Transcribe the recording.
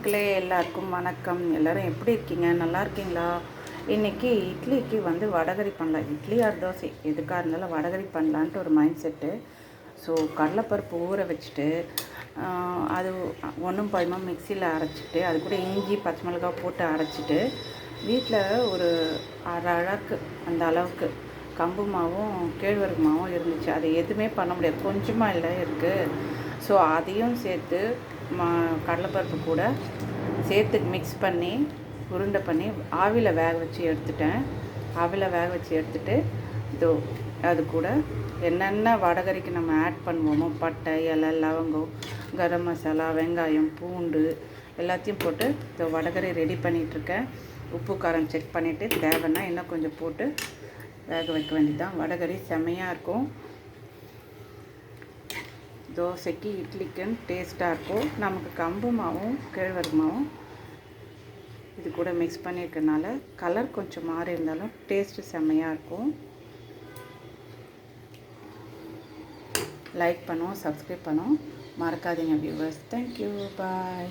மக்களே எல்லாருக்கும் வணக்கம். எல்லோரும் எப்படி இருக்கீங்க? நல்லா இருக்கீங்களா? இன்றைக்கி இட்லிக்கு வடகரி பண்ணலாம். இட்லி ஆர் தோசை எதுக்காக இருந்தாலும் வடகரி பண்ணலான்ட்டு ஒரு மைண்ட் செட்டு. ஸோ கடலைப்பருப்பு ஊற வச்சுட்டு அது ஒன்றும் பாதியமாக மிக்சியில் அரைச்சிட்டு அது கூட இஞ்சி பச்சை மிளகாய் போட்டு அரைச்சிட்டு வீட்டில் ஒரு அரை அழகு அந்த அளவுக்கு கம்பு மாவும் கேழ்வரகு மாவும் இருந்துச்சு. அது எதுவுமே பண்ண முடியாது, கொஞ்சமாக இல்லை இருக்குது. ஸோ அதையும் சேர்த்து கடலைப்பருப்பு கூட சேர்த்து மிக்ஸ் பண்ணி உருண்டை பண்ணி ஆவியில் வேக வச்சு எடுத்துட்டேன். ஆவியில் வேக வச்சு எடுத்துகிட்டு இதோ அது கூட என்னென்ன வடகரிக்கு நம்ம ஆட் பண்ணுவோமோ பட்டை, இலை, லவங்கம், கரம் மசாலா, வெங்காயம், பூண்டு எல்லாத்தையும் போட்டு இதோ வடகரி ரெடி பண்ணிகிட்ருக்கேன். உப்பு காரம் செக் பண்ணிவிட்டு தேவைன்னா இன்னும் கொஞ்சம் போட்டு வேக வைக்க வேண்டியதுதான். வடகரி செம்மையாக இருக்கும். தோசைக்கு இட்லிக்குன்னு டேஸ்ட்டாக இருக்கும். நமக்கு கம்பு மாவும் கேழ்வரகு மாவும் இது கூட மிக்ஸ் பண்ணியிருக்கனால கலர் கொஞ்சம் மாறி இருந்தாலும் டேஸ்ட்டு செம்மையாக இருக்கும். லைக் பண்ணுவோம், சப்ஸ்கிரைப் பண்ணுவோம் மறக்காதீங்க வியூவர்ஸ். தேங்க்யூ, பாய்.